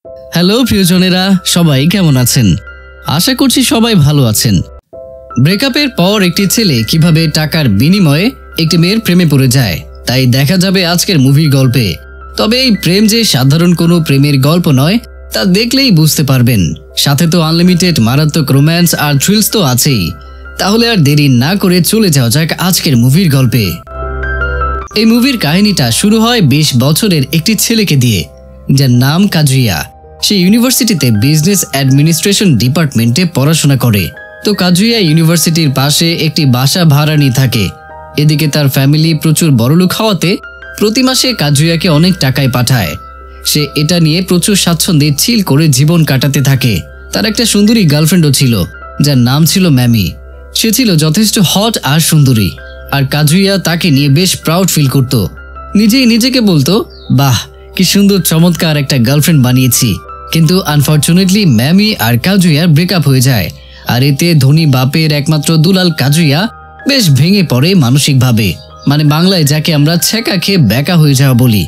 Hello প্রিয়জনেরা, সবাই কেমন আছেন? আশা করছি সবাই ভালো আছেন। ব্রেকআপের পর একটি ছেলে কিভাবে টাকার বিনিময়ে একটি মেয়ের প্রেমে পড়ে যায় তাই দেখা যাবে আজকের মুভির গল্পে। তবে এই প্রেম যে সাধারণ কোনো প্রেমের গল্প নয় তা দেখলেই বুঝতে পারবেন। সাথে তো আনলিমিটেড মারাত্মক রোম্যান্স আর থ্রিলস তো আছেই। তাহলে আর দেরি না করে চলে যাওয়া যাক আজকের মুভির গল্পে। এই মুভির কাহিনীটা শুরু হয় 20 বছরের একটি ছেলেকে দিয়ে, যার নাম কাজুইয়া। সে ইউনিভার্সিটিতে বিজনেস অ্যাডমিনিস্ট্রেশন ডিপার্টমেন্টে পড়াশোনা করে। তো কাজুইয়া ইউনিভার্সিটির পাশে একটি বাসা ভাড়া নিয়ে থাকে। এদিকে তার ফ্যামিলি প্রচুর বড়লোক হওয়াতে প্রতি মাসে কাজুইয়াকে অনেক টাকায় পাঠায়। সে এটা নিয়ে প্রচুর স্বাচ্ছন্দ্যে চিল করে জীবন কাটাতে থাকে। তার একটা সুন্দরী গার্লফ্রেন্ডও ছিল, যার নাম ছিল ম্যামি। সে ছিল যথেষ্ট হট আর সুন্দরী, আর কাজুইয়া তাকে নিয়ে বেশ প্রাউড ফিল করত। নিজেই নিজেকে বলতো, বাহ কি সুন্দর চমৎকার একটা গার্লফ্রেন্ড বানিয়েছি। কিন্তু আনফর্চুনেটলি ম্যামি আর কাজুইয়ার ব্রেকআপ হয়ে যায়। আর এতে ধনী বাপের একমাত্র দুলাল কাজুইয়া বেশ ভেঙে পড়ে মানসিকভাবে। মানে বাংলায় যাকে আমরা ছ্যাঁকা খেয়ে ব্যাকা হয়ে যাওয়া বলি।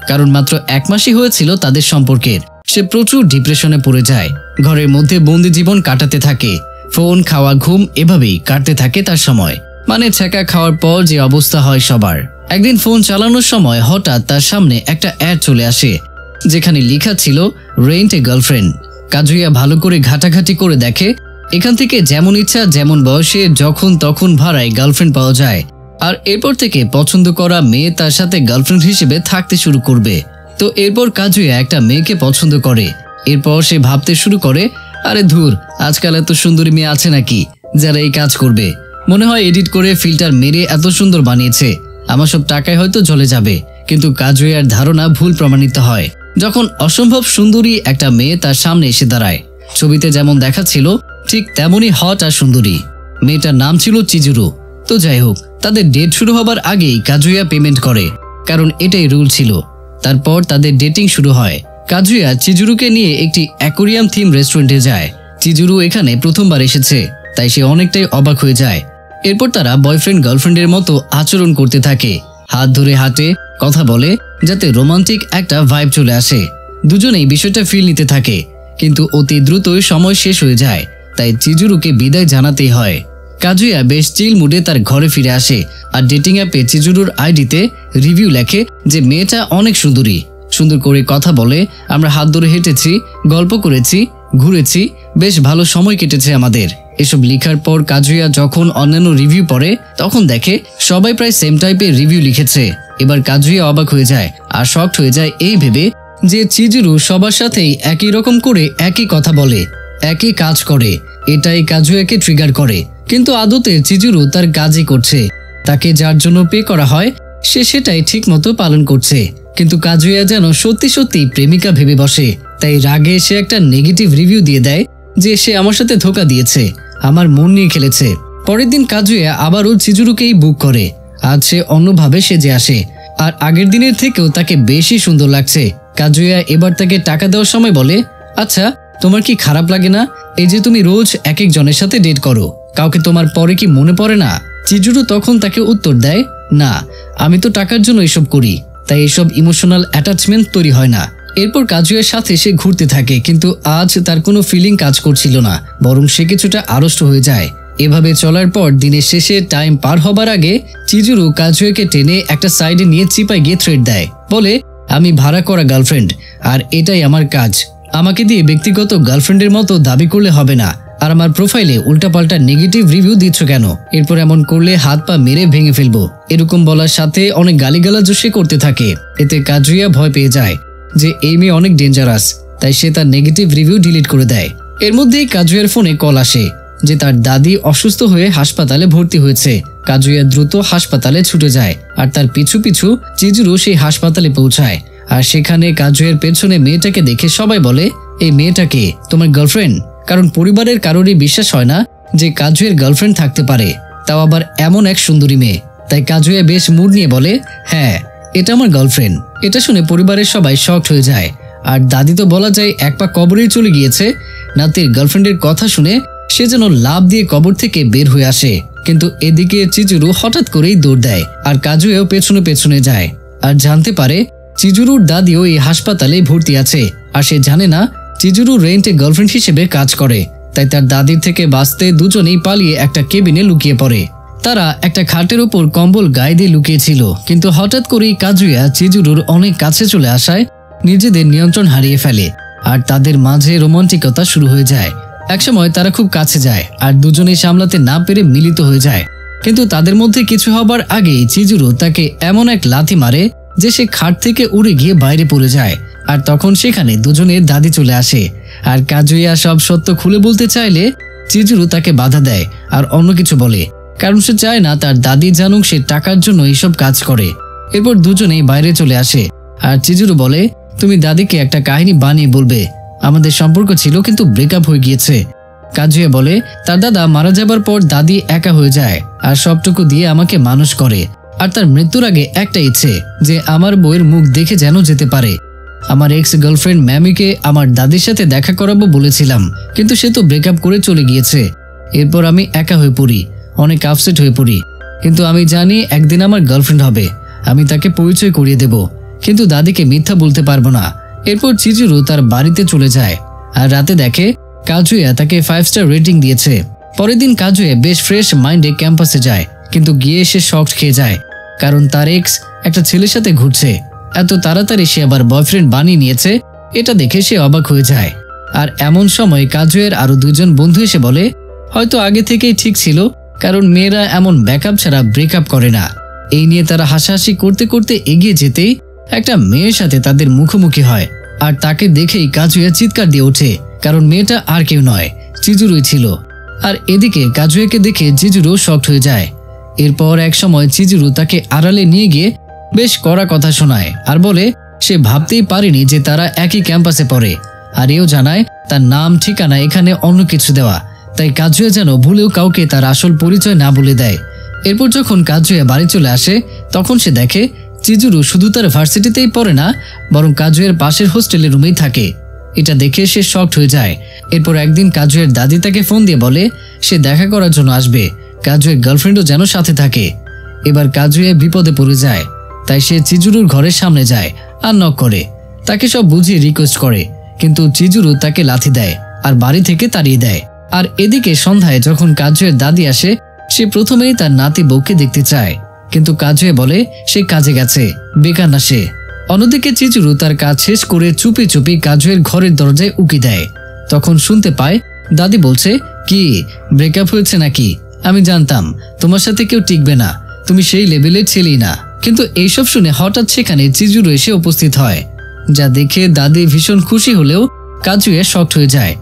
কারণ মাত্র 1 মাসই হয়েছিল তাদের সম্পর্কের। সে প্রচুর ডিপ্রেশনে পড়ে যায়। ঘরের মধ্যে বন্দি জীবন কাটাতে থাকে। ফোন, খাওয়া, ঘুম এভাবেই কাটতে থাকে তার সময়। মানে ছ্যাঁকা খাওয়ার পর যে অবস্থা হয় সবার। একদিন ফোন চালানোর সময় হঠাৎ তার সামনে একটা অ্যাড চলে আসে, যেখানে লেখা ছিল রেন্ট এ গার্লফ্রেন্ড। কাজুইয়া ভালো করে ঘাটাঘাটি করে দেখে এখান থেকে যেমন ইচ্ছা যেমন বয়সে যখন তখন ভাড়ায় গার্লফ্রেন্ড পাওয়া যায়। আর এরপর থেকে পছন্দ করা মেয়ে তার সাথে গার্লফ্রেন্ড হিসেবে থাকতে শুরু করবে। তো এরপর কাজুইয়া একটা মেয়েকে পছন্দ করে। এরপর সে ভাবতে শুরু করে, আরে ধুর, আজকাল এত সুন্দরী মেয়ে আছে নাকি যারা এই কাজ করবে। মনে হয় এডিট করে ফিল্টার মেরে এত সুন্দর বানিয়েছে, আমার সব টাকায় হয়তো চলে যাবে। কিন্তু কাজুইয়ার ধারণা ভুল প্রমাণিত হয় যখন অসম্ভব সুন্দরী একটা মেয়ে তার সামনে এসে দাঁড়ায়। ছবিতে যেমন দেখাচ্ছিল ঠিক তেমনই হট আর সুন্দরী। মেয়েটার নাম ছিল চিজুরু। তো যাই হোক, তাদের ডেট শুরু হবার আগেই কাজুইয়া পেমেন্ট করে, কারণ এটাই রুল ছিল। তারপর তাদের ডেটিং শুরু হয়। কাজুইয়া চিজুরুকে নিয়ে একটি অ্যাকোরিয়াম থিম রেস্টুরেন্টে যায়। চিজুরু এখানে প্রথমবার এসেছে, তাই সে অনেকটাই অবাক হয়ে যায়। এরপর তারা বয়ফ্রেন্ড গার্লফ্রেন্ডের মতো আচরণ করতে থাকে। হাত ধরে হাঁটে, কথা বলে, যাতে রোমান্টিক একটা ভাইব চলে আসে। দুজনেই বিষয়টা ফিল নিতে থাকে। কিন্তু অতি দ্রুতই সময় শেষ হয়ে যায়, তাই চিজুরুকে বিদায় জানাতেই হয়। কাজুইয়া বেশ চিল মুডে তার ঘরে ফিরে আসে আর ডেটিং অ্যাপে চিজুরুর আইডিতে রিভিউ লেখে যে মেয়েটা অনেক সুন্দরী, সুন্দর করে কথা বলে, আমরা হাত ধরে হেঁটেছি, গল্প করেছি, ঘুরেছি, বেশ ভালো সময় কেটেছে আমাদের। এসব লেখার পর কাজুইয়া যখন অন্যান্য রিভিউ পড়ে তখন দেখে সবাই প্রায় সেম টাইপের রিভিউ লিখেছে। এবার কাজুইয়া অবাক হয়ে যায় আর শকড হয়ে যায় এই ভেবে যে চিজুরু সবার সাথেই একই রকম করে একই কথা বলে, একই কাজ করে। এটাই কাজুইয়াকে ট্রিগার করে। কিন্তু আদতে চিজুরু তার কাজই করছে। তাকে যার জন্য পে করা হয় সে সেটাই ঠিক মতো পালন করছে। কিন্তু কাজুইয়া যেন সত্যি সত্যি প্রেমিকা ভেবে বসে। তাই রাগে সে একটা নেগেটিভ রিভিউ দিয়ে দেয় যে সে আমার সাথে ধোঁকা দিয়েছে, আমার মন নিয়ে খেলেছে। পরের দিন কাজুইয়া আবারও চিজুরুকেই বুক করে। আজ সে অন্যভাবে সেজে আসে, আর আগের দিনের থেকেও তাকে বেশি সুন্দর লাগছে। কাজুইয়া এবার তাকে টাকা দেওয়ার সময় বলে, আচ্ছা তোমার কি খারাপ লাগে না এই যে তুমি রোজ এক এক জনের সাথে ডেট করো, কাউকে তোমার পরে কি মনে পড়ে না? চিজুরু তখন তাকে উত্তর দেয়, না, আমি তো টাকার জন্য এসব করি, তাই এসব ইমোশনাল অ্যাটাচমেন্ট তৈরি হয় না। এরপর কাজুইয়ার সাথে সে ঘুরতে থাকে, কিন্তু আজ তার কোনো ফিলিং কাজ করছিল না, বরং সে কিছুটা আড়ষ্ট হয়ে যায়। এভাবে চলার পর দিনের শেষে টাইম পার হবার আগে চিজুরু কাজুইয়াকে টেনে একটা সাইডে নিয়ে চিপায় গিয়ে থ্রেড দেয়, বলে, আমি ভাড়া করা গার্লফ্রেন্ড আর এটাই আমার কাজ। আমাকে দিয়ে ব্যক্তিগত গার্লফ্রেন্ডের মতো দাবি করলে হবে না। আর আমার প্রোফাইলে উল্টাপাল্টা নেগেটিভ রিভিউ দিচ্ছ কেন? এরপর এমন করলে হাত পা মেরে ভেঙে ফেলবো। এরকম বলার সাথে অনেক গালিগালাজও সে করতে থাকে। এতে কাজুইয়া ভয় পেয়ে যায় যে এই মেয়ে অনেক ডেঞ্জারাস, তাই সে তার নেগেটিভ রিভিউ ডিলিট করে দেয়। এর মধ্যেই কাজুইয়ার ফোনে কল আসে যে তার দাদি অসুস্থ হয়ে হাসপাতালে ভর্তি হয়েছে। কাজুইয়া দ্রুত হাসপাতালে ছুটে যায় আর তার পিছু পিছু চিজুরু সেই হাসপাতালে পৌঁছায়। আর সেখানে কাজুইয়ার পেছনে মেয়েটাকে দেখে সবাই বলে, এই মেয়েটাকে তোমার গার্লফ্রেন্ড? কারণ পরিবারের কারোরই বিশ্বাস হয় না যে কাজুইয়ের গার্লফ্রেন্ড থাকতে পারে, তাও আবার এমন এক সুন্দরী মেয়ে। তাই কাজুইয়া বেশ মুড নিয়ে বলে, হ্যাঁ এটা আমার গার্লফ্রেন্ড। এটা শুনে পরিবারের সবাই শকড হয়ে যায়। আর দাদি তো বলা যায় এক পা কবরেই চলে গিয়েছে। নাতির গার্লফ্রেন্ডের কথা শুনে সে যেন লাফ দিয়ে কবর থেকে বের হয়ে আসে। কিন্তু এদিকে চিজুরু হঠাৎ করেই দৌড় দেয় আর কাজুইয়াও পেছনে পেছনে যায় আর জানতে পারে চিজুরুর দাদিও এই হাসপাতালে ভর্তি আছে। আর সে জানে না চিজুরু রেন্টে গার্লফ্রেন্ড হিসেবে কাজ করে। তাই তার দাদির থেকে বাঁচতে দুজনেই পালিয়ে একটা কেবিনে লুকিয়ে পড়ে। তারা একটা খাটের উপর কম্বল গায়ে দিয়ে লুকিয়েছিল, কিন্তু হঠাৎ করেই কাজুয়া চিজুরুর অনেক কাছে চলে আসায় নিজেদের নিয়ন্ত্রণ হারিয়ে ফেলে আর তাদের মাঝে রোমান্টিকতা শুরু হয়ে যায়। একসময় তারা খুব কাছে যায় আর দুজনেই সামলাতে না পেরে মিলিত হয়ে যায়। কিন্তু তাদের মধ্যে কিছু হবার আগেই চিজুরু তাকে এমন এক লাথি মারে যে সে খাট থেকে উড়ে গিয়ে বাইরে পড়ে যায়। আর তখন সেখানে দুজনের দাদি চলে আসে। আর কাজুয়া সব সত্য খুলে বলতে চাইলে চিজুরু তাকে বাধা দেয় আর অন্য কিছু বলে, কারণ সে চায় না তার দাদি জানুক সে টাকার জন্য এইসব কাজ করে। এরপর দুজনেই বাইরে চলে আসে আর চিজুরু বলে, তুমি দাদিকে একটা কাহিনী বানিয়ে বলবে, আমাদের সম্পর্ক ছিল কিন্তু ব্রেকআপ হয়ে গিয়েছে। কাজুয়া বলে, তার দাদা মারা যাবার পর দাদি একা হয়ে যায় আর সবটুকু দিয়ে আমাকে মানুষ করে। আর তার মৃত্যুর আগে একটা ইচ্ছে যে আমার বউয়ের মুখ দেখে যেন যেতে পারে। আমার এক্স গার্লফ্রেন্ড ম্যামিকে আমার দাদির সাথে দেখা করাবো বলেছিলাম, কিন্তু সে তো ব্রেকআপ করে চলে গিয়েছে। এরপর আমি একা হয়ে পড়ি, অনেক আপসেট হয়ে পড়ি, কিন্তু আমি জানি একদিন আমার গার্লফ্রেন্ড হবে, আমি তাকে পরিচয় করিয়ে দেব, কিন্তু দাদিকে মিথ্যা বলতে পারবো না। এরপর চিজুরু তার বাড়িতে চলে যায় আর রাতে দেখে কাজুয়া তাকে 5 স্টার রেটিং দিয়েছে। পরের দিন কাজুয়া বেশ ফ্রেশ মাইন্ডে ক্যাম্পাসে যায়, কিন্তু গিয়ে সে শক খেয়ে যায়, কারণ তার এক্স একটা ছেলের সাথে ঘুরছে। এত তাড়াতাড়ি সে আবার বয়ফ্রেন্ড বানিয়ে নিয়েছে, এটা দেখে সে অবাক হয়ে যায়। আর এমন সময় কাজুয়ের আরো দুজন বন্ধু এসে বলে, হয়তো আগে থেকেই ঠিক ছিল, কারণ মেয়েরা এমন ব্যাকআপ ছাড়া ব্রেকআপ করে না। এই নিয়ে তারা হাসাহাসি করতে করতে এগিয়ে যেতেই একটা মেয়ের সাথে তাদের মুখোমুখি হয় আর তাকে দেখেই কাজুয়া চিৎকার দিয়ে ওঠে, কারণ মেয়েটা আর কেউ নয়, চিজুরুই ছিল। আর এদিকে কাজুয়াকে দেখে চিজুরু শকড হয়ে যায়। এরপর এক সময় চিজুরু তাকে আড়ালে নিয়ে গিয়ে বেশ কড়া কথা শোনায় আর বলে সে ভাবতেই পারেনি যে তারা একই ক্যাম্পাসে পড়ে। আর এও জানায় তার নাম ঠিকানা এখানে অন্য কিছু দেওয়া, তাই কাজুয়া যেন ভুলেও কাউকে তার আসল পরিচয় না বলে দেয়। এরপর যখন কাজুয়া বাড়ি চলে আসে তখন সে দেখে চিজুরু শুধু তার ভার্সিটিতেই পড়ে না, বরং কাজুয়ের পাশের হোস্টেলের রুমেই থাকে। এটা দেখে সে শকড হয়ে যায়। এরপর একদিন কাজুয়ের দাদি তাকে ফোন দিয়ে বলে সে দেখা করার জন্য আসবে, কাজুয়ের গার্লফ্রেন্ডও যেন সাথে থাকে। এবার কাজুয়া বিপদে পড়ে যায়, তাই সে চিজুরুর ঘরের সামনে যায় আর নক করে, তাকে সব বুঝিয়ে রিকোয়েস্ট করে, কিন্তু চিজুরু তাকে লাথি দেয় আর বাড়ি থেকে তাড়িয়ে দেয়। আর এদিকে সন্ধ্যায় যখন কাজুয়ের দাদি আসে সে প্রথমেই তার নাতি বউকে দেখতে চায়, কিন্তু কাজুয়ে বলে সে কাজে গেছে, বেকার না সে। অন্যদিকে চিজুরু তার কাজ শেষ করে চুপি চুপি কাজুয়ের ঘরের দরজায় উকি দেয়। তখন শুনতে পায় দাদি বলছে, কি ব্রেকআপ হয়েছে নাকি? আমি জানতাম তোমার সাথে কেউ টিকবে না, তুমি সেই লেভেলের ছেলেই না। কিন্তু এইসব শুনে হঠাৎ সেখানে চিজুরু এসে উপস্থিত হয়, যা দেখে দাদি ভীষণ খুশি হলেও কাজুয়ে শকড হয়ে যায়।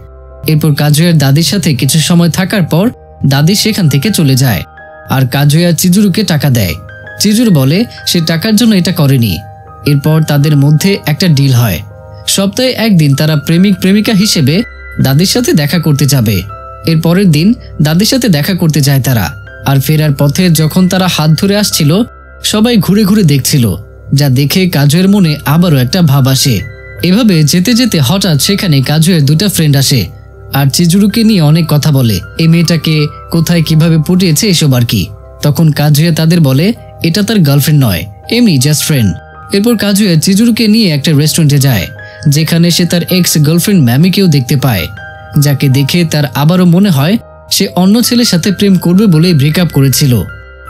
এরপর কাজুয়ের দাদির সাথে কিছু সময় থাকার পর দাদি সেখান থেকে চলে যায় আর কাজুয়া চিজুরুকে টাকা দেয়। চিজুরু বলে সে টাকার জন্য এটা করেনি। এরপর তাদের মধ্যে একটা ডিল হয়, সপ্তাহে একদিন তারা প্রেমিক প্রেমিকা হিসেবে দাদির সাথে দেখা করতে যাবে। এর পরের দিন দাদির সাথে দেখা করতে যায় তারা। আর ফেরার পথে যখন তারা হাত ধরে আসছিল সবাই ঘুরে ঘুরে দেখছিল, যা দেখে কাজুয়ের মনে আবারও একটা ভাব আসে। এভাবে যেতে যেতে হঠাৎ সেখানে কাজুয়ের দুটা ফ্রেন্ড আসে আর চিজুরুকে নিয়ে অনেক কথা বলে, এই মেয়েটাকে কোথায় কিভাবে পটিয়েছে এসব আর কি। তখন কাজুয়া তাদের বলে এটা তার গার্লফ্রেন্ড নয়, এমনি জাস্ট ফ্রেন্ড। এরপর কাজুয়া চিজুরুকে নিয়ে একটা রেস্টুরেন্টে যায়, যেখানে সে তার এক্স গার্লফ্রেন্ড ম্যামিকেও দেখতে পায়, যাকে দেখে তার আবারও মনে হয় সে অন্য ছেলের সাথে প্রেম করবে বলেই ব্রেকআপ করেছিল।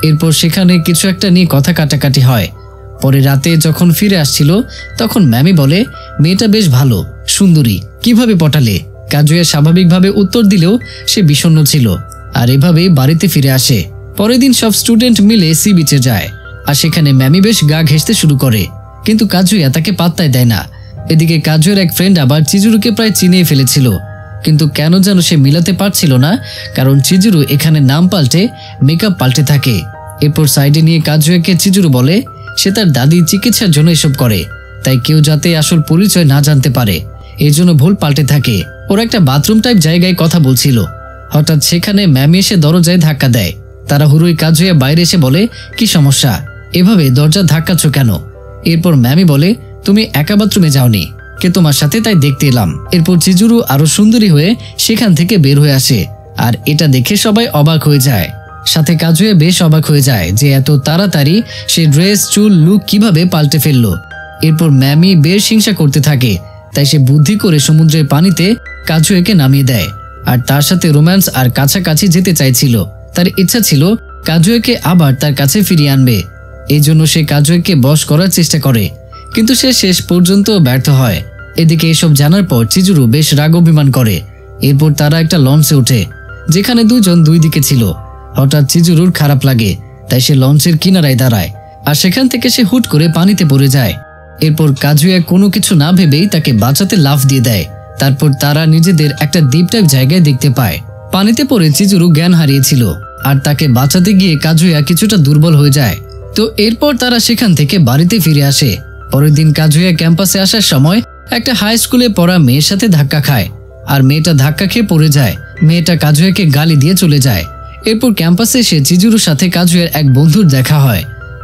এরপর সেখানে কিছু একটা নিয়ে কথা কাটাকাটি হয়। পরে রাতে যখন ফিরে আসছিল তখন ম্যামি বলে মেয়েটা বেশ ভালো, সুন্দরী, কিভাবে পটালে? কাজুয়া স্বাভাবিকভাবে উত্তর দিলেও সে বিষণ্ণ ছিল আর এভাবেই বাড়িতে ফিরে আসে। পরের দিন সব স্টুডেন্ট মিলে সি বিচে যায় আর সেখানে ম্যামি বেশ গা ঘেঁষতে শুরু করে, কিন্তু কাজুয়া তাকে পাত্তাই দেয় না। এদিকে কাজুয়ের এক ফ্রেন্ড আবার চিজুরুকে প্রায় চিনিয়ে ফেলেছিল, কিন্তু কেন যেন সে মিলাতে পারছিল না, কারণ চিজুরু এখানে নাম পাল্টে মেকআপ পাল্টে থাকে। এরপর সাইডে নিয়ে কাজুয়াকে চিজুরু বলে সে তার দাদির চিকিৎসার জন্য এসব করে, তাই কেউ যাতে আসল পরিচয় না জানতে পারে এই জন্য ভুল পাল্টে থাকে। ওরা একটা বাথরুম টাইপ জায়গায় কথা বলছিল, হঠাৎ সেখানে ম্যামি এসে দরজায় ধাক্কা দেয়। তারা হুড়োই কাজুয়া বাইরে এসে বলে কি সমস্যা, এভাবে দরজা ধাক্কাচ্ছ কেন? এরপর ম্যামি বলে তুমি একা বাথরুমে যাওনি, কে তোমার সাথে তাই দেখতে এলাম। এরপর চিজুরু আরো সুন্দরী হয়ে সেখান থেকে বের হয়ে আসে আর এটা দেখে সবাই অবাক হয়ে যায়, সাথে কাজুয়া বেশ অবাক হয়ে যায় যে এত তাড়াতাড়ি সে ড্রেস চুল লুক কিভাবে পাল্টে ফেললো। এরপর ম্যামি বেশ হিংসা করতে থাকে, তাই সে বুদ্ধি করে সমুদ্রের পানিতে কাজুয়াকে নামিয়ে দেয় আর তার সাথে রোম্যান্স আর কাছাকাছি যেতে চাইছিল। তার ইচ্ছা ছিল কাজুয়াকে আবার তার কাছে ফিরিয়ে আনবে। এই জন্য সে কাজুয়াকে বশ করার চেষ্টা করে, কিন্তু সে শেষ পর্যন্ত ব্যর্থ হয়। এদিকে এসব জানার পর চিজুরু বেশ রাগ অভিমান করে। এরপর তারা একটা লঞ্চে ওঠে, যেখানে দুজন দুই দিকে ছিল। হঠাৎ চিজুরুর খারাপ লাগে, তাই সে লঞ্চের কিনারায় দাঁড়ায় আর সেখান থেকে সে হুট করে পানিতে পড়ে যায়। এরপর কাজুয়া কোনো কিছু না ভেবেই তাকে বাঁচাতে লাফ দিয়ে দেয়। তারপর তারা নিজেদের একটা দ্বীপ টাইপ জায়গায় দেখতে পায়। পানিতে পড়ে চিজুরু জ্ঞান হারিয়েছিল আর তাকে বাঁচাতে গিয়ে কাজুয়া কিছুটা দুর্বল হয়ে যায়। তো এরপর তারা সেখান থেকে বাড়িতে ফিরে আসে। পরের দিন কাজুয়া ক্যাম্পাসে আসার সময় একটা হাই স্কুলে পড়া মেয়ের সাথে ধাক্কা খায় আর মেয়েটা ধাক্কা খেয়ে পড়ে যায়। মেয়েটা কাজুয়াকে গালি দিয়ে চলে যায়। এরপর ক্যাম্পাসে এসে চিজুরুর সাথে কাজুয়ার এক বন্ধুর দেখা হয়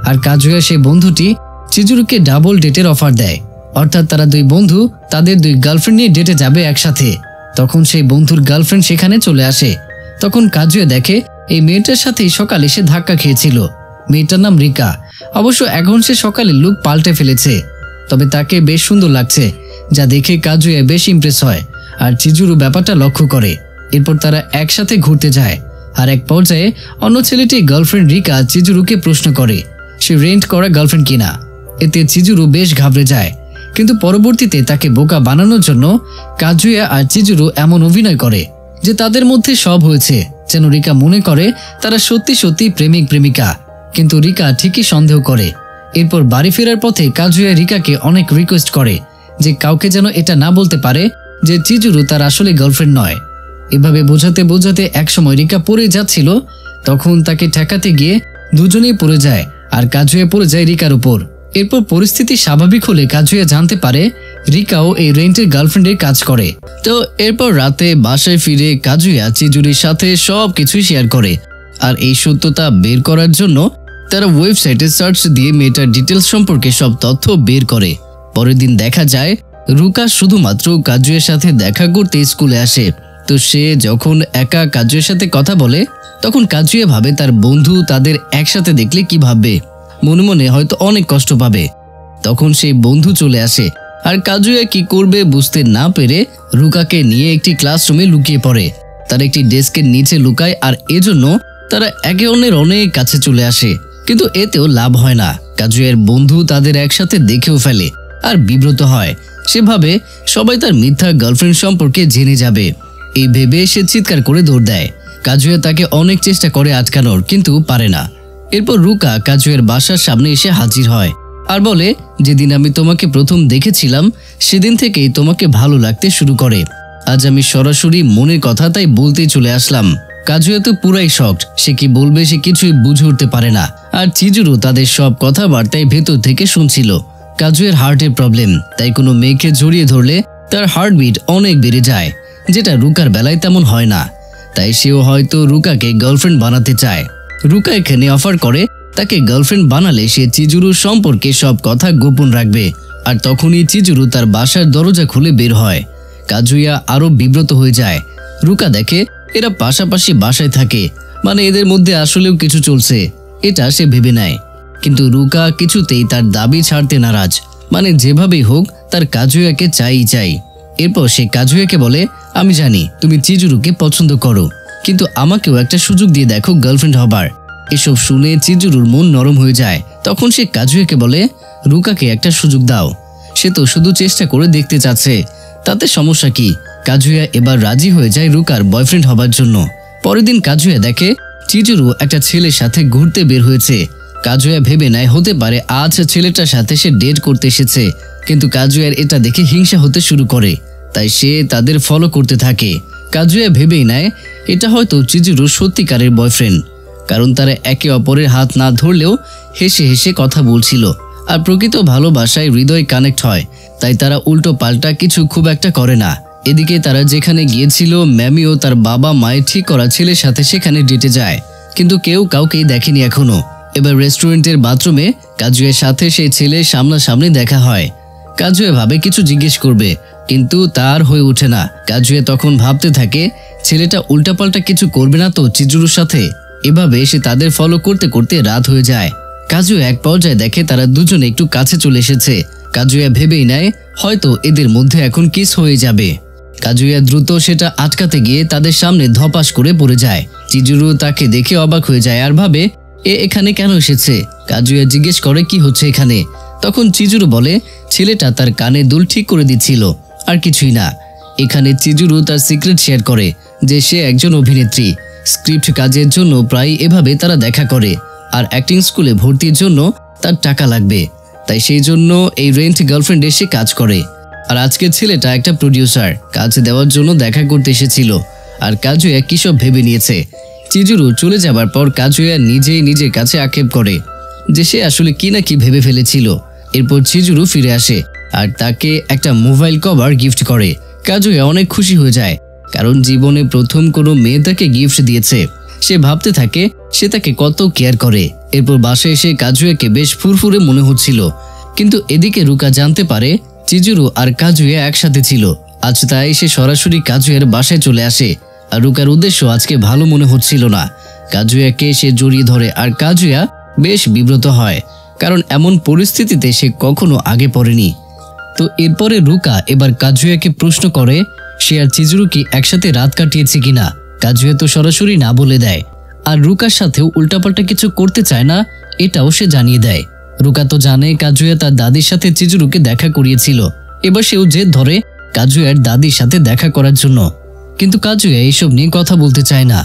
আর কাজুয়া সেই বন্ধুটি চিজুরুকে ডাবল ডেটের অফার দেয়, অর্থাৎ তারা দুই বন্ধু তাদের দুই গার্লফ্রেন্ড নিয়ে ডেটে যাবে একসাথে। তখন সেই বন্ধুর গার্লফ্রেন্ড সেখানে চলে আসে। তখন কাজুয়া দেখে এই মেয়েটার সাথেই সকালে সে ধাক্কা খেয়েছিল। মেয়েটার নাম রিকা। অবশ্য এখন সে সকালে লুক পাল্টে ফেলেছে, তবে তাকে বেশ সুন্দর লাগছে, যা দেখে কাজুয়া বেশ ইমপ্রেস হয় আর চিজুরু ব্যাপারটা লক্ষ্য করে। এরপর তারা একসাথে ঘুরতে যায় আর এক পর্যায়ে অন্য ছেলেটি গার্লফ্রেন্ড রিকা চিজুরুকে প্রশ্ন করে সে রেন্ট করা গার্লফ্রেন্ড কিনা। এতে চিজুরু বেশ ঘাবড়ে যায়, কিন্তু পরবর্তীতে তাকে বোকা বানানোর জন্য কাজুয়া আর চিজুরু এমন অভিনয় করে যে তাদের মধ্যে সব হয়েছে, যেন রিকা মনে করে তারা সত্যি সত্যি প্রেমিক প্রেমিকা। কিন্তু রিকা ঠিকই সন্দেহ করে। এরপর বাড়ি ফেরার পথে কাজুয়া রিকাকে অনেক রিকোয়েস্ট করে যে কাউকে যেন এটা না বলতে পারে যে চিজুরু তার আসলে গার্লফ্রেন্ড নয়। এভাবে বোঝাতে বোঝাতে একসময় রিকা পড়ে যাচ্ছিল, তখন তাকে ঠেকাতে গিয়ে দুজনেই পড়ে যায় আর কাজুয়া পড়ে যায় রিকার উপর। এরপর পরিস্থিতি স্বাভাবিক হলে কাজুয়া জানতে পারে রিকাও এই রেন্টের গার্লফ্রেন্ডের কাজ করে। তো এরপর রাতে বাসায় ফিরে কাজুয়া চিজুরির সাথে সব কিছুই শেয়ার করে আর এই সত্যতা বের করার জন্য তারা ওয়েবসাইটে সার্চ দিয়ে মেয়েটার ডিটেলস সম্পর্কে সব তথ্য বের করে। পরের দিন দেখা যায় রুকা শুধুমাত্র কাজুয়ের সাথে দেখা করতে স্কুলে আসে। তো সে যখন একা কাজুয়ের সাথে কথা বলে তখন কাজুয়া ভাবে তার বন্ধু তাদের একসাথে দেখলে কি ভাববে, মনে মনে হয়তো অনেক কষ্ট পাবে। তখন সেই বন্ধু চলে আসে আর কাজুয়া কি করবে বুঝতে না পেরে রুকাকে নিয়ে একটি ক্লাসরুমে লুকিয়ে পড়ে। তার একটি ডেস্কের নিচে লুকায় আর এজন্য তারা একে অন্যের অনেক কাছে চলে আসে, কিন্তু এতেও লাভ হয় না। কাজুয়ের বন্ধু তাদের একসাথে দেখেও ফেলে আর বিব্রত হয়। সেভাবে সবাই তার মিথ্যা গার্লফ্রেন্ড সম্পর্কে জেনে যাবে, এই ভেবে সে চিৎকার করে দৌড় দেয়। কাজুয়া তাকে অনেক চেষ্টা করে আটকানোর, কিন্তু পারে না। এরপর রুকা কাজুয়ের বাসার সামনে এসে হাজির হয় আর বলে যেদিন আমি তোমাকে প্রথম দেখেছিলাম সেদিন থেকেই তোমাকে ভালো লাগতে শুরু করে। আজ আমি সরাসরি মনের কথা তাই বলতেই চলে আসলাম। কাজুয়া তো পুরাই শকড, সে কি বলবে সে কিছুই বুঝে উঠতে পারে না। আর চিজুরু তাদের সব কথাবার্তায় ভেতর থেকে শুনছিল। কাজুয়ের হার্টের প্রবলেম, তাই কোনো মেয়েকে জড়িয়ে ধরলে তার হার্টবিট অনেক বেড়ে যায়, যেটা রুকার বেলায় তেমন হয় না। তাই সেও হয়তো রুকাকে গার্লফ্রেন্ড বানাতে চায়। রুকা এখানে অফার করে তাকে গার্লফ্রেন্ড বানালে সে চিজুরু সম্পর্কে সব কথা গোপন রাখবে। আর তখনই চিজুরু তার বাসার দরজা খুলে বের হয়। কাজুয়া আরো বিব্রত হয়ে যায়। রুকা দেখে এরা পাশাপাশি বাসায় থাকে, মানে এদের মধ্যে আসলেও কিছু চলছে, এটা সে ভেবে নেয়। কিন্তু রুকা কিছুতেই তার দাবি ছাড়তে নারাজ, মানে যেভাবেই হোক তার কাজুয়াকে চাই। এরপর সে কাজুয়াকে বলে আমি জানি তুমি চিজুরুকে পছন্দ করো, কিন্তু আমাকেও একটা সুযোগ দিয়ে দেখো গার্লফ্রেন্ড হবার। এসব শুনে চিজুরুর মন নরম হয়ে যায়। তখন সে কাজুয়াকে বলে রুকাকে একটা সুযোগ দাও, সে তো শুধু চেষ্টা করে দেখতে চাচ্ছে, তাতে সমস্যা কি। কাজুয়া এবার রাজি হয়ে যায় রুকার বয়ফ্রেন্ড হবার জন্য। পরের দিন কাজুয়া দেখে চিজুরু একটা ছেলের সাথে ঘুরতে বের হয়েছে। কাজুয়া ভেবে নেয় হতে পারে আজ ছেলেটার সাথে সে ডেট করতে এসেছে, কিন্তু কাজুয়ার এটা দেখে হিংসা হতে শুরু করে, তাই সে তাদের ফলো করতে থাকে। কাজুয়া ভেবেই নেয় এটা হয়তো চিজুরুর সত্যিকারের বয়ফ্রেন্ড, কারণ তারা একে অপরের হাত না ধরলেও হেসে হেসে কথা বলছিল। আর প্রকৃত ভালোবাসায় হৃদয় কানেক্ট হয়, তাই তারা উল্টো পাল্টা কিছু খুব একটা করে না। এদিকে তারা যেখানে গিয়েছিল ম্যামিও তার বাবা মায়ের ঠিক করা ছেলের সাথে সেখানে ডেটে যায়, কিন্তু কেউ কাউকেই দেখেনি এখনো। এবার রেস্টুরেন্টের বাথরুমে কাজুয়ের সাথে সেই ছেলে সামনাসামনি দেখা হয়। কাজুয়ে ভাবে কিছু জিজ্ঞেস করবে, কিন্তু তার হয়ে ওঠে না। কাজুয়ে তখন ভাবতে থাকে ছেলেটা উল্টাপাল্টা কিছু করবে না তো চিজুরুর সাথে। এভাবে সে তাদের ফলো করতে করতে রাত হয়ে যায়। কাজুয়ে এক পর্যায়ে দেখে তারা দুজনে একটু কাছে চলে এসেছে। কাজুয়া ভেবেই নেয় হয়তো এদের মধ্যে এখন কিস হয়ে যাবে। কাজুয়া দ্রুত সেটা আটকাতে গিয়ে তাদের সামনে ধপাস করে পড়ে যায়। চিজুরু তাকে দেখে অবাক হয়ে যায় আর ভাবে এখানে কেন এসেছে। কাজুয়া জিজ্ঞেস করে কি হচ্ছে এখানে। তখন চিজুরু বলে ছেলেটা তার কানে দুল ঠিক করে দিচ্ছিল, আর কিছুই না। এখানে চিজুরু তার সিক্রেট শেয়ার করে যে সে একজন অভিনেত্রী। স্ক্রিপ্ট কাজের জন্য প্রায় এভাবে তারা দেখা করে, আর অ্যাক্টিং স্কুলে ভর্তির জন্য তার টাকা লাগবে, তাই সেই জন্য এই রেন্ট গার্লফ্রেন্ড এসে কাজ করে। আর আজকে ছেলেটা একটা প্রডিউসার, কাজ দেওয়ার জন্য দেখা করতে এসেছিল। আর কাজুয়া কি সব ভেবে নিয়েছে। চিজুরু চলে যাবার পর কাজুয়া নিজেই নিজের কাছে আক্ষেপ করে যে সে আসলে কি না কি ভেবে ফেলেছিল। এরপর চিজুরু ফিরে আসে আর তাকে একটা মোবাইল কভার গিফট করে। কাজুয়া অনেক খুশি হয়ে যায়, কারণ জীবনে প্রথম কোনো মেয়ে তাকে গিফট দিয়েছে। সে ভাবতে থাকে সে তাকে কত কেয়ার করে। এরপর বাসায় এসে কাজুয়াকে বেশ ফুরফুরে মনে হচ্ছিল, কিন্তু এদিকে রুকা জানতে পারে চিজুরু আর কাজুয়া একসাথে ছিল। আজ তাই সে সরাসরি কাজুয়ার বাসায় চলে আসে। আর রুকার উদ্দেশ্য আজকে ভালো মনে হচ্ছিল না। কাজুয়াকে সে জড়িয়ে ধরে আর কাজুয়া বেশ বিব্রত হয়, কারণ এমন পরিস্থিতিতে সে কখনো আগে পড়েনি। তো এরপরে রুকা এবার কাজুয়াকে প্রশ্ন করে সে আর চিজুরু কি একসাথে রাত কাটিয়েছে কিনা। কাজুয়া তো সরাসরি না বলে দেয়, আর রুকার সাথেও উল্টাপাল্টা কিছু করতে চায় না এটাও সে জানিয়ে দেয়। রুকা তো জানে কাজুয়া তার দাদির সাথে চিজুরুকে দেখা করিয়েছিল। এবার সেও জেদ ধরে কাজুয়ার দাদির সাথে দেখা করার জন্য, কিন্তু কাজুয়া এইসব নিয়ে কথা বলতে চায় না।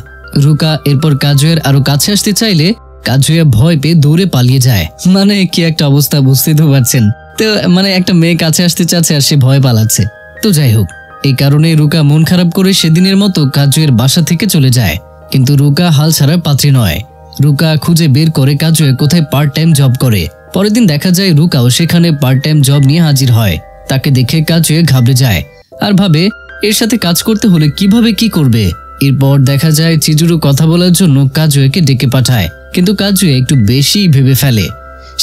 রুকা এরপর কাজুয়ার আরো কাছে আসতে চাইলে কাজুয়া ভয় পেয়ে দৌড়ে পালিয়ে যায়। মানে কি একটা অবস্থা, বুঝতে তো পারছেন। তো মানে একটা মেয়ে কাছে আসতে চাচ্ছে আর সে ভয় পালাচ্ছে। তো যাই হোক, এই কারণে রুকা মন খারাপ করে সেদিনের মতো কাজুয়ের বাসা থেকে চলে যায়। কিন্তু রুকা হাল ছাড়ার পাত্রী নয়। রুকা খুঁজে বের করে কাজুয়া কোথায় পার্ট টাইম জব করে। পরের দিন দেখা যায় রুকাও সেখানে পার্ট টাইম জব নিয়ে হাজির হয়। তাকে দেখে কাজুয়া ঘাবড়ে যায় আর ভাবে এর সাথে কাজ করতে হলে কিভাবে কি করবে। এরপর দেখা যায় চিজুরু কথা বলার জন্য কাজুয়াকে ডেকে পাঠায়, কিন্তু কাজুয়া একটু বেশি ভেবে ফেলে।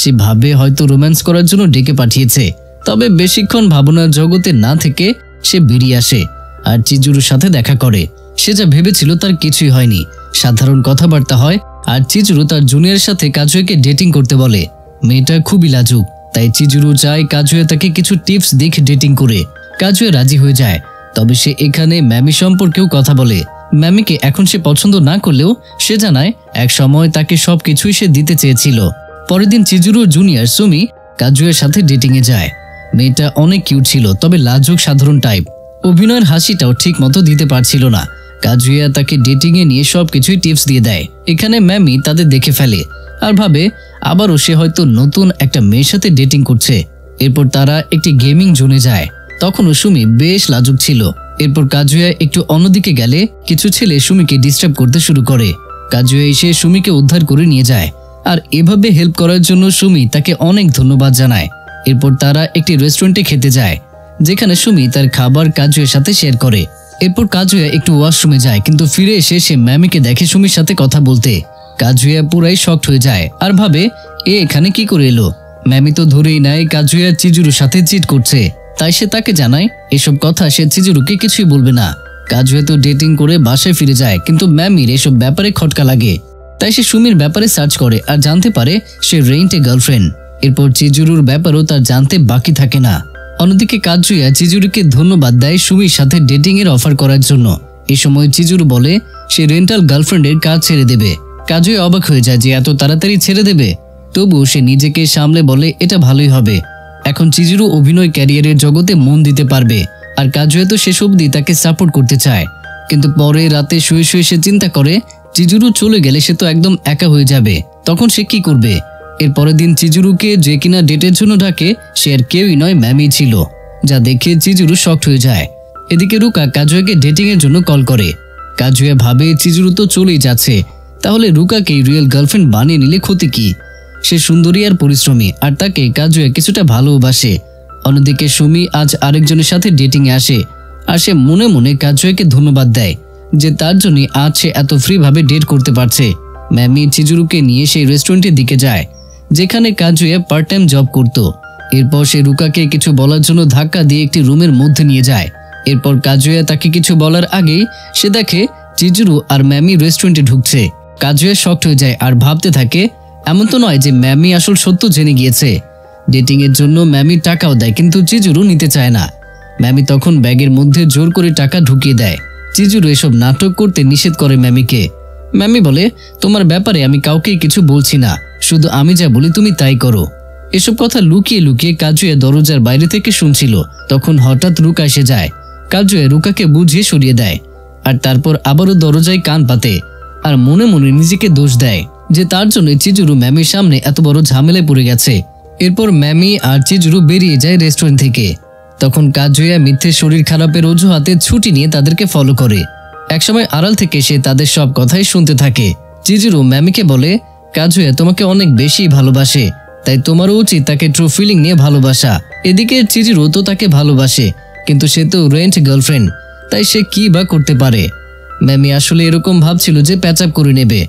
সে ভাবে হয়তো রোম্যান্স করার জন্য ডেকে পাঠিয়েছে। তবে বেশিক্ষণ ভাবনার জগতে না থেকে সে বেরিয়ে আসে আর চিজুরুর সাথে দেখা করে। সে যা ভেবেছিল তার কিছুই হয়নি। সাধারণ কথাবার্তা হয় আর চিজুরু তার জুনিয়রের সাথে কাজুয়াকে ডেটিং করতে বলে। মেয়েটা খুবই লাজুক, তাই চিজুরু চায় কাজুয়া তাকে কিছু টিপস দেখে ডেটিং করে। কাজুয়া রাজি হয়ে যায়, তবে সে এখানে ম্যামি সম্পর্কেও কথা বলে। ম্যামিকে এখন সে পছন্দ না করলেও সে জানায় এক সময় তাকে সবকিছুই সে দিতে চেয়েছিল। পরের দিন চিজুরু জুনিয়র সুমি কাজুয়ার সাথে ডেটিং এ যায়। মেয়েটা অনেক কিউট ছিল, তবে লাজুক সাধারণ টাইপ। অভিনয়ের হাসিটাও ঠিক মতো দিতে পারছিল না। কাজুয়া তাকে ডেটিং এ নিয়ে সবকিছুই টিপস দিয়ে দেয়। এখানে ম্যামি তাদের দেখে ফেলে আর ভাবে আবারও সে হয়তো নতুন একটা মেয়ের সাথে ডেটিং করছে। এরপর তারা একটি গেমিং জোনে যায়। তখনও সুমি বেশ লাজুক ছিল। এরপর কাজুয়া একটু অন্যদিকে গেলে কিছু ছেলে সুমিকে ডিস্টার্ব করতে শুরু করে। কাজুয়া এসে সুমিকে উদ্ধার করে নিয়ে যায়, আর এভাবে হেল্প করার জন্য সুমি তাকে অনেক ধন্যবাদ জানায়। এরপর তারা একটি রেস্টুরেন্টে খেতে যায়, যেখানে সুমি তার খাবার কাজুয়ের সাথে শেয়ার করে। এরপর কাজুয়া একটু ওয়াশরুমে যায়, কিন্তু ফিরে এসে সে ম্যামিকে দেখে সুমির সাথে কথা বলতে। কাজুয়া পুরাই শকড হয়ে যায় আর ভাবে এখানে কি করে এলো। ম্যামি তো ধরেই নেয় কাজুয়া চিজুরুর সাথে চিট করছে, তাই সে তাকে জানায় এসব কথা সে চিজুরুকে কিছুই বলবে না। কাজুয়া তো ডেটিং করে বাসায় ফিরে যায়, কিন্তু ম্যামির এসব ব্যাপারে খটকা লাগে। তাই সে সুমির ব্যাপারে সার্চ করে আর জানতে পারে সে রেন্টে গার্লফ্রেন্ড। এরপর চিজুরুর ব্যাপারেও তার জানতে বাকি থাকে না। অন্যদিকে কাজুয়া চিজুরুকে ধন্যবাদ দেয় সুমির সাথে ডেটিং এর অফার করার জন্য। এই সময় চিজুরু বলে সে রেন্টাল গার্লফ্রেন্ডের কাজ ছেড়ে দেবে। কাজুয়া অবাক হয়ে যায় যে এত তাড়াতাড়ি ছেড়ে দেবে, তবুও সে নিজেকে সামলে বলে এটা ভালোই হবে। এখন চিজুরু অভিনয় ক্যারিয়ারের জগতে মন দিতে পারবে, আর কাজুয়া তো শেষ অবধি তাকে সাপোর্ট করতে চায়। কিন্তু পরে রাতে শুয়ে শুয়ে সে চিন্তা করে চিজুরু চলে গেলে সে তো একদম একা হয়ে যাবে, তখন সে কি করবে। এর পরের দিন চিজুরুকে যে কিনা ডেটের জন্য ডাকে সে আর কেউই নয়, ম্যামি ছিল, যা দেখে চিজুরু শকড হয়ে যায়। এদিকে রুকা কাজুয়াকে ডেটিং এর জন্য কল করে। কাজুয়া ভাবে চিজুরু তো চলেই যাচ্ছে, তাহলে রুকাকে রিয়েল গার্লফ্রেন্ড বানিয়ে নিলে ক্ষতি কি। সে সুন্দরী আর পরিশ্রমী, আর তাকে কাজুয়া কিছুটা ভালোবাসে। অন্যদিকে সুমি আজ আরেকজনের সাথে ডেটিং এ আসে, আর সে মনে মনে কাজুয়াকে ধন্যবাদ দেয় যে তার জন্য আজ সে এত ফ্রি ভাবে ডেট করতে পারছে। ম্যামি চিজুরুকে নিয়ে সেই রেস্টুরেন্টের দিকে যায়, যেখানে কাজুয়া পার্ট টাইম জব করত। এরপর সে রুকাকে কিছু বলার জন্য ধাক্কা দিয়ে একটি রুমের মধ্যে নিয়ে যায়। এরপর কাজুয়া তাকে কিছু বলার আগেই সে দেখে চিজুরু আর ম্যামি রেস্টুরেন্টে ঢুকছে। কাজুয়া শকড হয়ে যায় আর ভাবতে থাকে এমন তো নয় যে ম্যামি আসল সত্য জেনে গিয়েছে। ডেটিং এর জন্য ম্যামি টাকাও দেয়, কিন্তু চিজুরু নিতে চায় না। ম্যামি তখন ব্যাগের মধ্যে জোর করে টাকা ঢুকিয়ে দেয়। চিজুরু এসব নাটক করতে নিষেধ করে ম্যামিকে। ম্যামি বলে, তোমার ব্যাপারে আমি কাউকেই কিছু বলছি না, শুধু আমি যা বলি তুমি তাই করো। এসব কথা লুকিয়ে লুকিয়ে কাজুয়া দরজার বাইরে থেকে শুনছিল। তখন হঠাৎ রুকা এসে যায়। কাজুয়া রুকাকে বুঝিয়ে সরিয়ে দেয়, আর তারপর আবারও দরজায় কান পাতে আর মনে মনে নিজেকে দোষ দেয় যে তার জন্য চিজুরু ম্যামির সামনে এত বড় ঝামেলায় পড়ে গেছে। এরপর ম্যামি আর চিজুরু বেরিয়ে যায় রেস্টুরেন্ট থেকে। তখন কাজুয়া মিথ্যে শরীর খারাপের অজুহাতে ছুটি নিয়ে তাদেরকে ফলো করে। একসময় আড়াল থেকে সে তাদের সব কথাই শুনতে থাকে। চিজুরু ম্যামিকে বলে, কাজুয়া তোমাকে অনেক বেশি ভালোবাসে, তাই তোমারও উচিত তাকে ট্রু ফিলিং নিয়ে ভালোবাসা। এদিকে চিজুরু তো তাকে ভালোবাসে, কিন্তু সে তো রেন্ট গার্লফ্রেন্ড, তাই সে কি বা করতে পারে। ম্যামি আসলে এরকম ভাবছিল যে প্যাচআপ করে নেবে,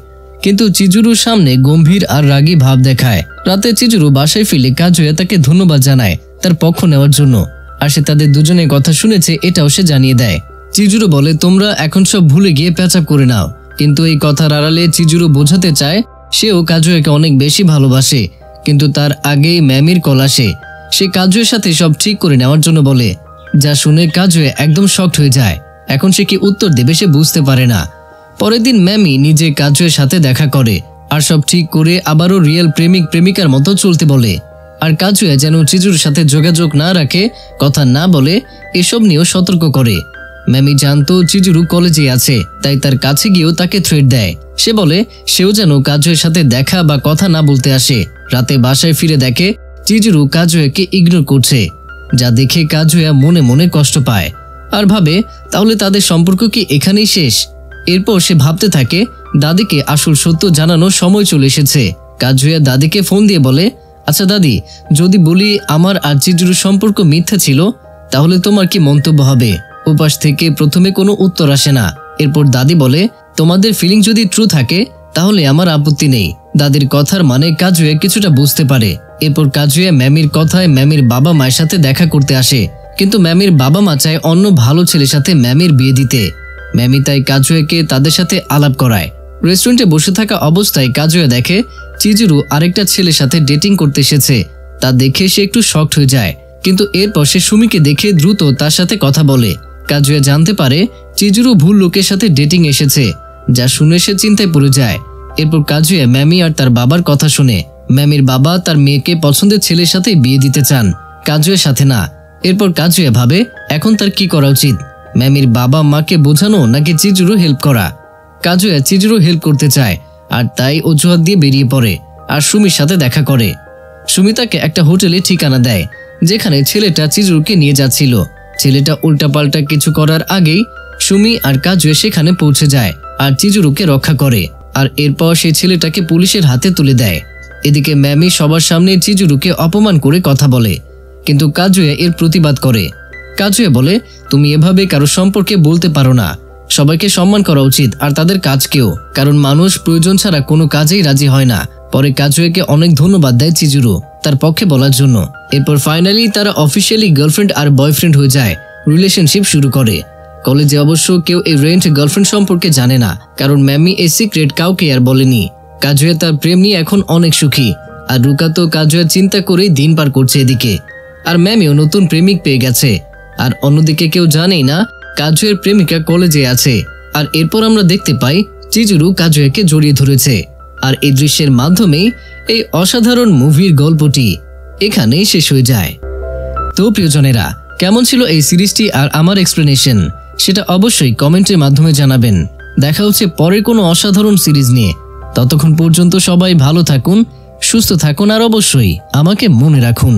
কিন্তু চিজুরুর সামনে গম্ভীর আর রাগী ভাব দেখায়। রাতে চিজুরু বাসায় ফিরে কাজুয়া তাকে ধন্যবাদ জানায় তার পক্ষ নেওয়ার জন্য, আর সে তাদের দুজনের কথা শুনেছে এটাও সে জানিয়ে দেয়। চিজুরু বলে, তোমরা এখন সব ভুলে গিয়ে প্যাচআপ করে নাও। কিন্তু এই কথার আড়ালে চিজুরু বোঝাতে চায় সেও কাজুয়াকে অনেক বেশি ভালোবাসে, কিন্তু তার আগেই ম্যামির কল আসে। সে কাজুয়ের সাথে সব ঠিক করে নেওয়ার জন্য বলে, যা শুনে কাজুয়া একদম শকড হয়ে যায়। এখন সে কি উত্তর দেবে সে বুঝতে পারে না। পরের দিন ম্যামি নিজে কাজুয়ের সাথে দেখা করে আর সব ঠিক করে আবারও রিয়েল প্রেমিক প্রেমিকার মতো চলতে বলে। আর কাজুয়া যেন চিজুরুর সাথে যোগাযোগ না রাখে, কথা না বলে, এসব নিয়েও সতর্ক করে। ম্যামি জানতো চিজুরু কলেজে আছে, তাই তার কাছে গিয়েও তাকে থ্রেট দেয়। সে বলে সেও যেন কাজুয়ের সাথে দেখা বা কথা না বলতে আসে। রাতে বাসায় ফিরে দেখে চিজুরু কাজুয়াকে ইগনোর করছে, যা দেখে কাজুয়া মনে মনে কষ্ট পায় আর ভাবে তাহলে তাদের সম্পর্ক কি এখানেই শেষ। এরপর সে ভাবতে থাকে দাদিকে আসল সত্য জানানোর সময় চলে এসেছে। কাজুয়া দাদিকে ফোন দিয়ে বলে, আচ্ছা দাদি, যদি বলি আমার আর চিজুরুর সম্পর্ক মিথ্যা ছিল তাহলে তোমার কি মন্তব্য হবে? উপাস থেকে প্রথমে কোনো উত্তর আসে না। এরপর দাদি বলে, তোমাদের ফিলিং যদি ট্রু থাকে তাহলে আমার আপত্তি নেই। দাদির কথার মানে কাজুয়া কিছুটা বুঝতে পারে। এরপর কাজুয়া ম্যামির কথায় ম্যামির বাবা মায়ের সাথে দেখা করতে আসে, কিন্তু ম্যামির বাবা মা চায় অন্য ভালো ছেলের সাথে ম্যামির বিয়ে দিতে। ম্যামি তাই কাজুয়াকে তাদের সাথে আলাপ করায়। রেস্টুরেন্টে বসে থাকা অবস্থায় কাজুয়া দেখে চিজুরু আরেকটা ছেলের সাথে ডেটিং করতে এসেছে। তা দেখে সে একটু শকড হয়ে যায়, কিন্তু এরপর সে সুমিকে দেখে দ্রুত তার সাথে কথা বলে। কাজুয়া জানতে পারে চিজুরু ভুল লোকের সাথে ডেটিং এসেছে, যা শুনে সে চিন্তায় পড়ে যায়। এরপর কাজুয়া ম্যামি আর তার বাবার কথা শুনে। ম্যামির বাবা তার মেয়েকে পছন্দের ছেলের সাথে বিয়ে দিতে চান, কাজুয়ের সাথে না। এরপর কাজুয়া ভাবে এখন তার কি করা উচিত, ম্যামির বাবা মাকে বোঝানো নাকি চিজুরু হেল্প করা। কাজুয়া চিজুরু হেল্প করতে চায়, আর তাই অজুহাত দিয়ে বেরিয়ে পড়ে আর সুমির সাথে দেখা করে। সুমি তাকে একটা হোটেলে ঠিকানা দেয়, যেখানে ছেলেটা চিজুরুকে নিয়ে যাচ্ছিল। ছেলেটা উল্টাপাল্টা কিছু করার আগেই সুমি আর কাজুয়া সেখানে পৌঁছে যায় আর চিজুরুকে রক্ষা করে। আর এরপর সেই ছেলেটাকে পুলিশের হাতে তুলে দেয়। এদিকে ম্যামি সবার সামনে চিজুরুকে অপমান করে কথা বলে, কিন্তু কাজুয়া এর প্রতিবাদ করে। কাজুয়া বলে, তুমি এভাবে কারো সম্পর্কে বলতে পারো না, সবাইকে সম্মান করা উচিত আর তাদের কাজকেও, কারণ মানুষ প্রয়োজন ছাড়া কোনো কাজেই রাজি হয় না। পরে কাজুয়াকে অনেক ধন্যবাদ দেয় চিজুরু তার পক্ষে বলার জন্য। এরপর ফাইনালি তারা অফিসিয়ালি গার্লফ্রেন্ড আর বয়ফ্রেন্ড হয়ে যায়, রিলেশনশিপ শুরু করে। কলেজে অবশ্য কেউ এই রেন্ট গার্লফ্রেন্ড সম্পর্কে জানে না, কারণ ম্যামি এই সিক্রেট কাউকে আর বলেনি। কাজুয়া তার প্রেম নিয়ে এখন অনেক সুখী, আর রুকা তো কাজুয়া চিন্তা করেই দিন পার করছে এদিকে। আর ম্যামিও নতুন প্রেমিক পেয়ে গেছে। আর অন্যদিকে কেউ জানেই না কাজুয়ের প্রেমিকা কলেজে আছে। আর এরপর আমরা দেখতে পাই চিজুরু কাজুয়াকে জড়িয়ে ধরেছে। আর এই দৃশ্যের মাধ্যমেই এই অসাধারণ মুভির গল্পটি এখানেই শেষ হয়ে যায়। তো প্রিয়জনেরা, কেমন ছিল এই সিরিজটি আর আমার এক্সপ্লেনেশন সেটা অবশ্যই কমেন্টের মাধ্যমে জানাবেন। দেখা হচ্ছে পরের কোনো অসাধারণ সিরিজ নিয়ে। ততক্ষণ পর্যন্ত সবাই ভালো থাকুন, সুস্থ থাকুন আর অবশ্যই আমাকে মনে রাখুন।